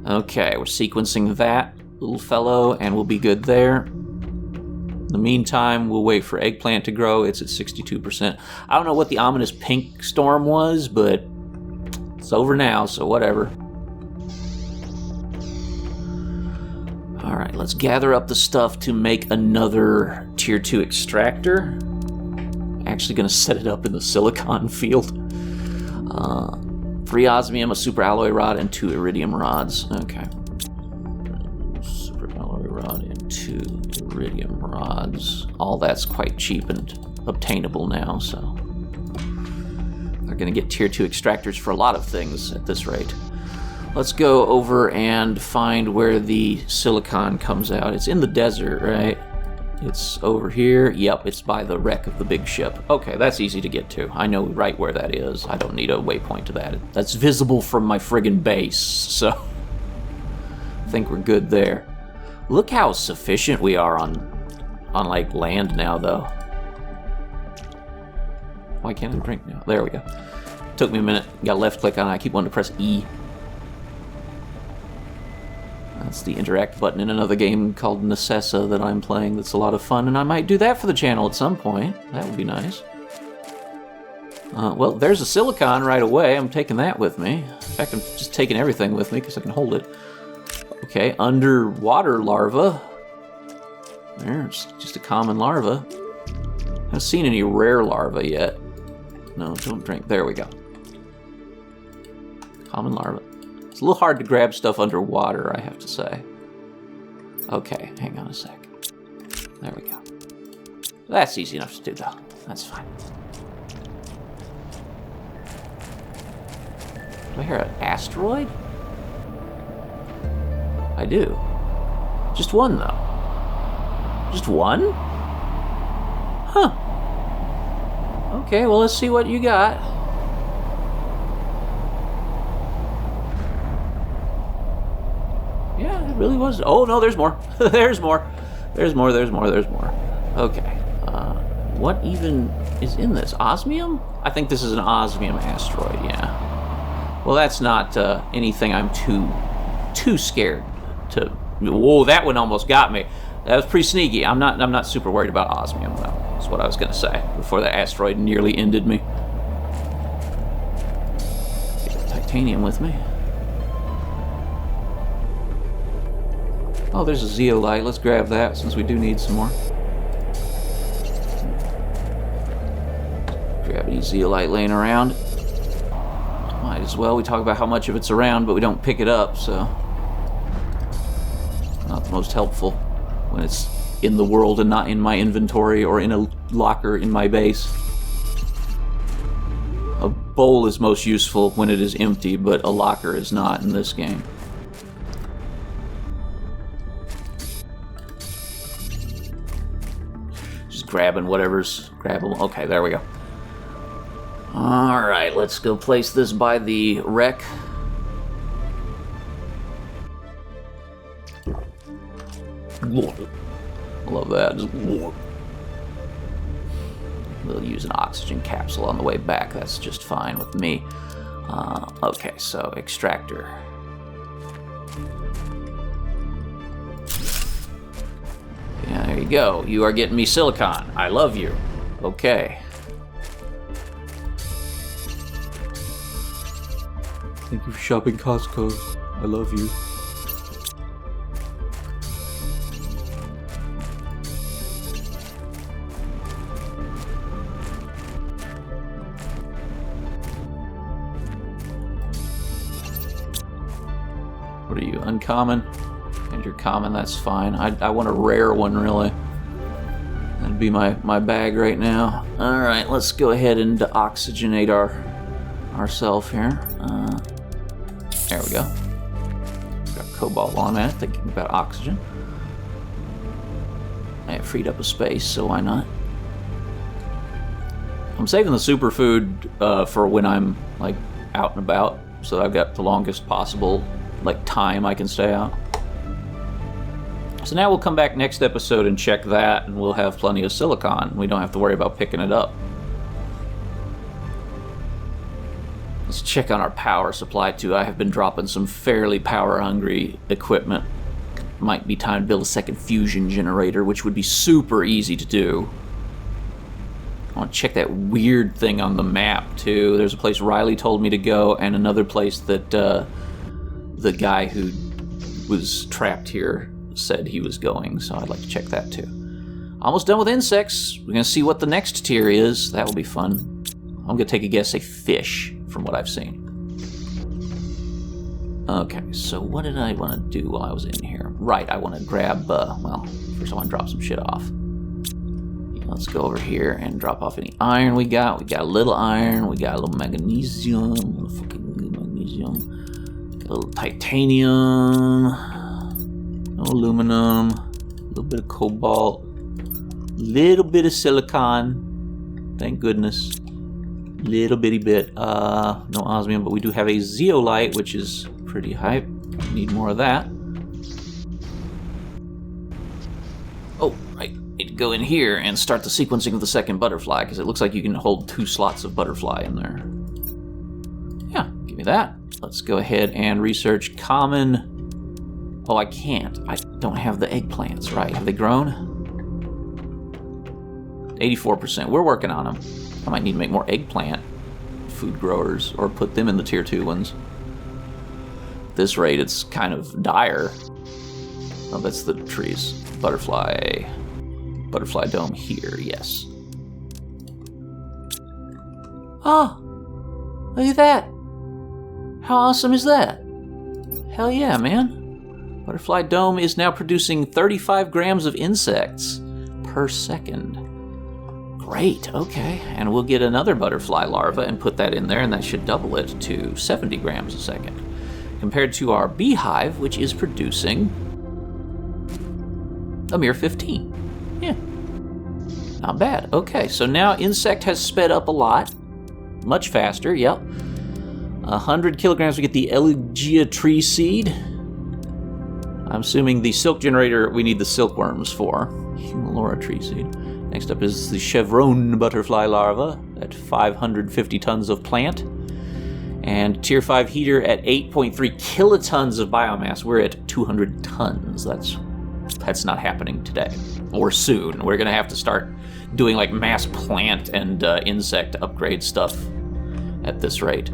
Okay, we're sequencing that little fellow, and we'll be good there. In the meantime, we'll wait for eggplant to grow. It's at 62%. I don't know what the ominous pink storm was, but it's over now, so whatever. All right, let's gather up the stuff to make another tier 2 extractor. Actually going to set it up in the silicon field. 3 osmium, a super alloy rod, and 2 iridium rods. Okay. Super alloy rod and 2 iridium rods. All that's quite cheap and obtainable now, so they're going to get tier 2 extractors for a lot of things at this rate. Let's go over and find where the silicon comes out. It's in the desert, right? It's over here. Yep, it's by the wreck of the big ship. Okay, that's easy to get to. I know right where that is. I don't need a waypoint to that. That's visible from my friggin' base, so I think we're good there. Look how sufficient we are on like land now, though. Why can't I drink now? There we go. Took me a minute. Got left click on it. I keep wanting to press E. That's the interact button in another game called Necessa that I'm playing that's a lot of fun, and I might do that for the channel at some point. That would be nice. Well, there's a silicon right away. I'm taking that with me. In fact, I'm just taking everything with me because I can hold it. Okay, underwater larva. There's just a common larva. I haven't seen any rare larva yet. No, don't drink. There we go. Common larva. It's a little hard to grab stuff underwater, I have to say. Okay, hang on a sec. There we go. That's easy enough to do, though. That's fine. Do I hear an asteroid? I do. Just one, though. Just one? Huh. Okay, well, let's see what you got. Yeah, it really was. Oh, no, there's more. There's more. There's more. Okay. What even is in this? Osmium? I think this is an osmium asteroid, yeah. Well, that's not anything I'm too scared to... Whoa, that one almost got me. That was pretty sneaky. I'm not super worried about osmium, though. That's what I was going to say before the asteroid nearly ended me. Get titanium with me. Oh, there's a zeolite. Let's grab that since we do need some more. Grab any zeolite laying around. Might as well. We talk about how much of it's around, but we don't pick it up, so... Not the most helpful when it's in the world and not in my inventory or in a locker in my base. A bowl is most useful when it is empty, but a locker is not in this game. grabbing whatever's grabbable. Okay, there we go. Alright, let's go place this by the wreck. Love that. Just we'll use an oxygen capsule on the way back. That's just fine with me. Okay, so extractor. Yeah, there you go. You are getting me silicon. I love you. Okay. Thank you for shopping Costco. I love you. What are you, uncommon? And you're common, that's fine. I want a rare one, really. That'd be my bag right now. Alright, let's go ahead and oxygenate ourselves here. There we go. Got cobalt while I'm at it, thinking about oxygen. I freed up a space, so why not? I'm saving the superfood for when I'm like out and about, so that I've got the longest possible like time I can stay out. So now we'll come back next episode and check that, and we'll have plenty of silicon. We don't have to worry about picking it up. Let's check on our power supply too. I have been dropping some fairly power-hungry equipment. Might be time to build a second fusion generator, which would be super easy to do. I want to check that weird thing on the map too. There's a place Riley told me to go, and another place that the guy who was trapped here said he was going, so I'd like to check that too. Almost done with insects. We're going to see what the next tier is. That will be fun. I'm going to take a guess, say fish, from what I've seen. Okay, so what did I want to do while I was in here? Right, I want to grab, well, first I want to drop some shit off. Yeah, let's go over here and drop off any iron we got. We got a little iron, we got a little magnesium, a little fucking magnesium, got a little titanium, no aluminum, a little bit of cobalt, a little bit of silicon, thank goodness. Little bitty bit, no osmium, but we do have a zeolite, which is pretty hype. Need more of that. Oh, right, need to go in here and start the sequencing of the second butterfly, because it looks like you can hold 2 slots of butterfly in there. Yeah, give me that. Let's go ahead and research common. Oh, I can't. I don't have the eggplants, right? Have they grown? 84%. We're working on them. I might need to make more eggplant food growers or put them in the tier 2 ones. At this rate, it's kind of dire. Oh, that's the trees. Butterfly dome here, yes. Oh, look at that. How awesome is that? Hell yeah, man. Butterfly dome is now producing 35 grams of insects per second. Great, okay. And we'll get another butterfly larva and put that in there, and that should double it to 70 grams a second. Compared to our beehive, which is producing a mere 15. Yeah. Not bad. Okay, so now insect has sped up a lot. Much faster, yep. 100 kilograms, we get the Elegia tree seed. I'm assuming the silk generator we need the silkworms for. Humalora tree seed. Next up is the chevron butterfly larva at 550 tons of plant. And tier 5 heater at 8.3 kilotons of biomass. We're at 200 tons. That's not happening today or soon. We're going to have to start doing like mass plant and insect upgrade stuff at this rate.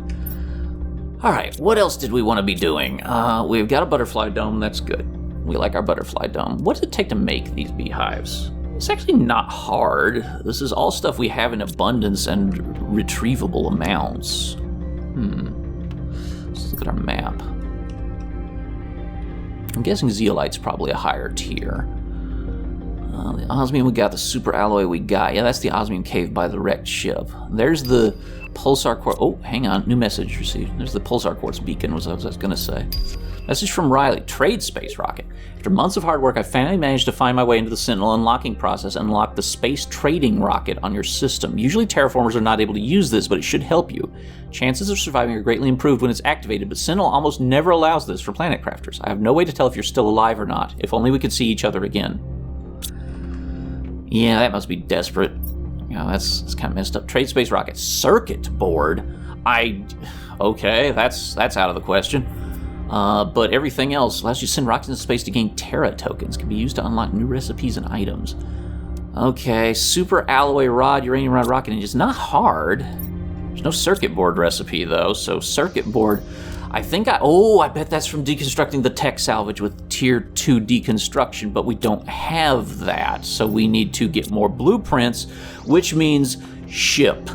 All right, what else did we want to be doing? We've got a butterfly dome. That's good. We like our butterfly dome. What does it take to make these beehives? It's actually not hard. This is all stuff we have in abundance and retrievable amounts. Let's look at our map. I'm guessing zeolite's probably a higher tier. The osmium we got, the super alloy we got. Yeah, that's the osmium cave by the wrecked ship. There's the pulsar quartz. Oh, hang on. New message received. There's the pulsar quartz beacon, was what I was going to say. Message from Riley. Trade space rocket. After months of hard work, I finally managed to find my way into the Sentinel unlocking process and unlock the space trading rocket on your system. Usually terraformers are not able to use this, but it should help you. Chances of surviving are greatly improved when it's activated, but Sentinel almost never allows this for planet crafters. I have no way to tell if you're still alive or not. If only we could see each other again. Yeah, that must be desperate. Yeah, that's kind of messed up. Trade space rocket. Circuit board? Okay, that's out of the question. But everything else allows you to send rockets into space to gain Terra tokens. Can be used to unlock new recipes and items. Okay, super alloy rod, uranium rod rocket engine. It's not hard. There's no circuit board recipe, though. So circuit board, I bet that's from deconstructing the tech salvage with tier 2 deconstruction, but we don't have that. So we need to get more blueprints, which means ship.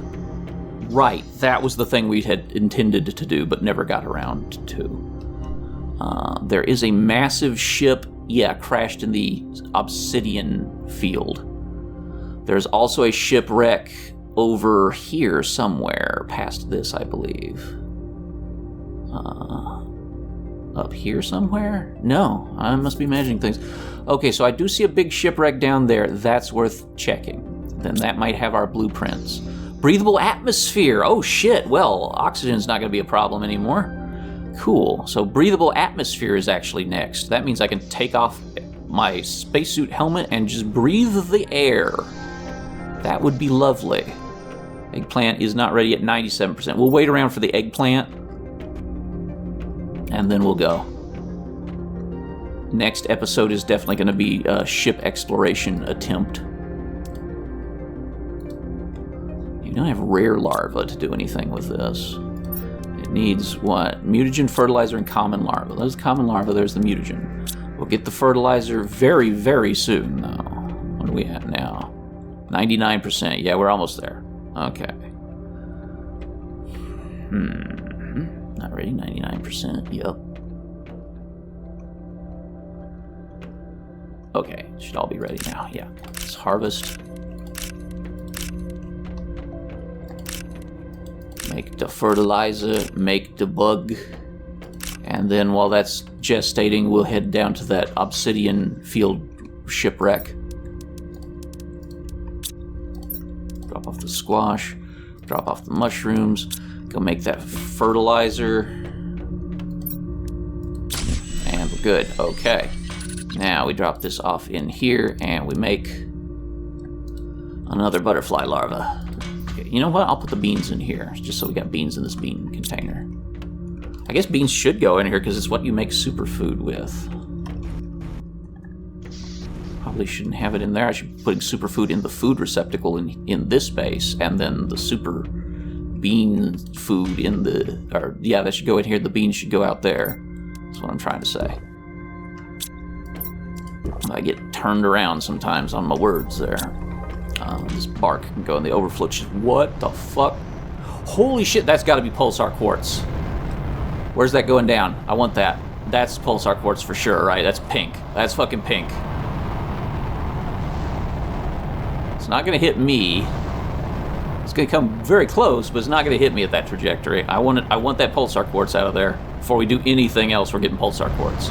Right, that was the thing we had intended to do, but never got around to. There is a massive ship, crashed in the obsidian field. There's also a shipwreck over here somewhere, past this, I believe. Up here somewhere? No, I must be imagining things. Okay, so I do see a big shipwreck down there. That's worth checking. Then that might have our blueprints. Breathable atmosphere. Oh shit, well, oxygen's not going to be a problem anymore. Cool. So breathable atmosphere is actually next. That means I can take off my spacesuit helmet and just breathe the air. That would be lovely. Eggplant is not ready at 97%. We'll wait around for the eggplant, and then we'll go. Next episode is definitely going to be a ship exploration attempt. You don't have rare larva to do anything with this. It needs what? Mutagen, fertilizer, and common larva. There's common larva, there's the mutagen. We'll get the fertilizer very, very soon, though. What are we at now? 99%. Yeah, we're almost there. Okay. Not ready. 99%. Yep. Okay. Should all be ready now. Yeah. Let's harvest. Make the fertilizer. Make the bug. And then while that's gestating, we'll head down to that obsidian field shipwreck. Drop off the squash. Drop off the mushrooms. Go make that fertilizer. And we're good. Okay. Now we drop this off in here and we make another butterfly larva. Okay, you know what? I'll put the beans in here just so we got beans in this bean container. I guess beans should go in here because it's what you make superfood with. Probably shouldn't have it in there. I should be putting superfood in the food receptacle in this space, and then the super bean food in the... that should go in here. The beans should go out there. That's what I'm trying to say. I get turned around sometimes on my words there. This bark can go in the overflow. What the fuck? Holy shit, that's got to be pulsar quartz. Where's that going down? I want that. That's pulsar quartz for sure, right? That's pink. That's fucking pink. It's not gonna hit me. It's gonna come very close, but it's not gonna hit me at that trajectory. I want that pulsar quartz out of there. Before we do anything else, we're getting pulsar quartz.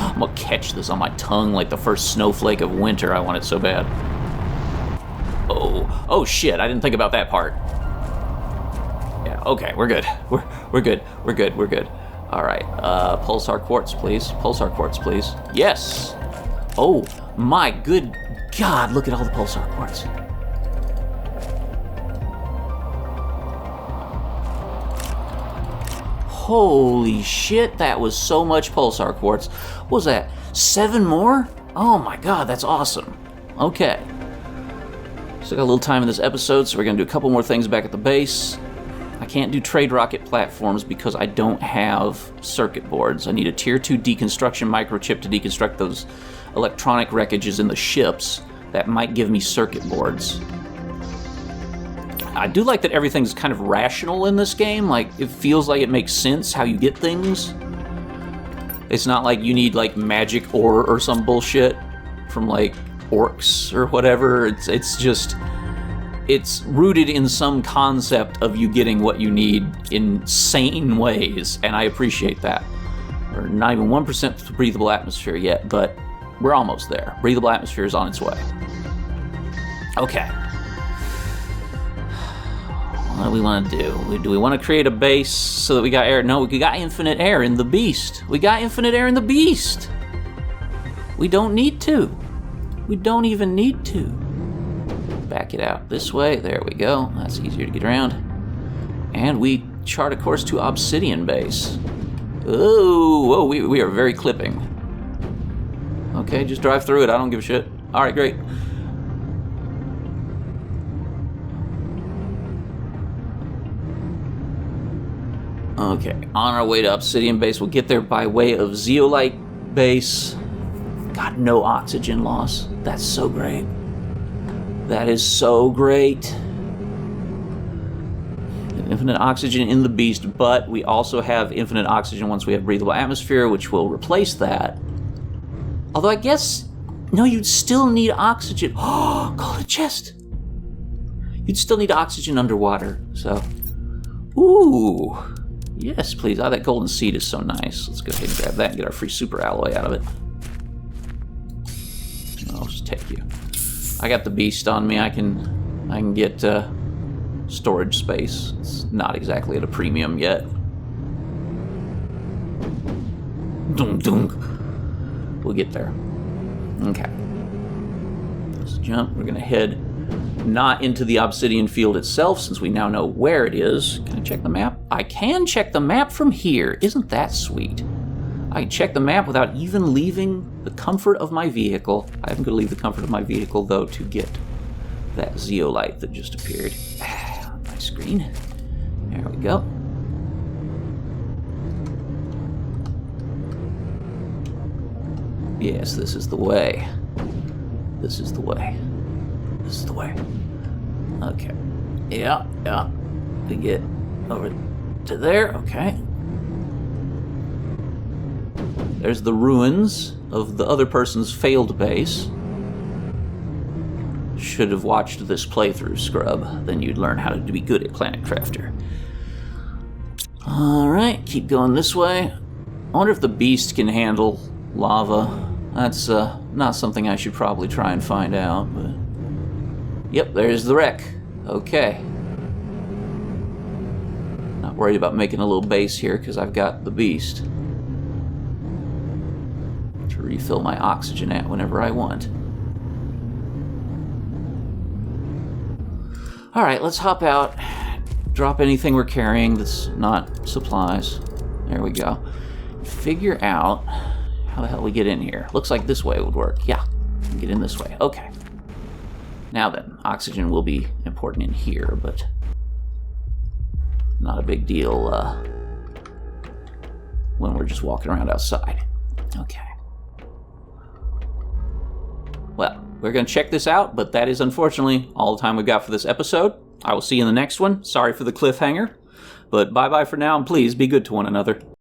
I'm gonna catch this on my tongue like the first snowflake of winter. I want it so bad. Oh shit, I didn't think about that part. Yeah, okay, we're good. We're good. All right, pulsar quartz, please. Pulsar quartz, please. Yes! Oh, my good God, look at all the pulsar quartz. Holy shit, that was so much pulsar quartz. What was that, 7 more? Oh my God, that's awesome. Okay. Still got a little time in this episode, so we're going to do a couple more things back at the base. I can't do trade rocket platforms because I don't have circuit boards. I need a tier 2 deconstruction microchip to deconstruct those electronic wreckages in the ships. That might give me circuit boards. I do like that everything's kind of rational in this game. Like, it feels like it makes sense how you get things. It's not like you need like magic ore or some bullshit from like orcs or whatever. It's just, it's rooted in some concept of you getting what you need in sane ways, and I appreciate that. We're not even 1% breathable atmosphere yet, but we're almost there. Breathable atmosphere is on its way. Okay. What do we want to do? Do we want to create a base so that we got air? No, we got infinite air in the beast. We got infinite air in the beast. We don't need to. We don't even need to. Back it out this way. There we go. That's easier to get around. And we chart a course to Obsidian Base. Oh, whoa, we are very clipping. Okay, just drive through it. I don't give a shit. All right, great. Okay, on our way to Obsidian Base. We'll get there by way of Zeolite Base. God, no oxygen loss. That's so great. That is so great. Infinite oxygen in the beast, but we also have infinite oxygen once we have breathable atmosphere, which will replace that. Although I guess, no, you'd still need oxygen. Oh, gold chest. You'd still need oxygen underwater, so. Ooh. Yes, please. Oh, that golden seed is so nice. Let's go ahead and grab that and get our free super alloy out of it. I'll just take you. I got the beast on me. I can get storage space. It's not exactly at a premium yet. Dunk dunk. We'll get there. Okay. Let's jump. We're gonna head not into the obsidian field itself, since we now know where it is. Can I check the map? I can check the map from here. Isn't that sweet? I can check the map without even leaving the comfort of my vehicle. I am going to leave the comfort of my vehicle, though, to get that zeolite that just appeared on my screen. There we go. Yes, this is the way. This is the way. This is the way. Okay. Yeah. To get over to there. Okay. There's the ruins of the other person's failed base. Should have watched this playthrough, scrub. Then you'd learn how to be good at Planet Crafter. Alright, keep going this way. I wonder if the beast can handle lava. That's not something I should probably try and find out, but... Yep, there's the wreck. Okay. Not worried about making a little base here, because I've got the beast to refill my oxygen at whenever I want. Alright, let's hop out. Drop anything we're carrying that's not supplies. There we go. Figure out how the hell we get in here. Looks like this way would work. Yeah, get in this way. Okay. Now then, oxygen will be important in here, but not a big deal when we're just walking around outside. Okay. Well, we're going to check this out, but that is unfortunately all the time we've got for this episode. I will see you in the next one. Sorry for the cliffhanger, but bye-bye for now, and please be good to one another.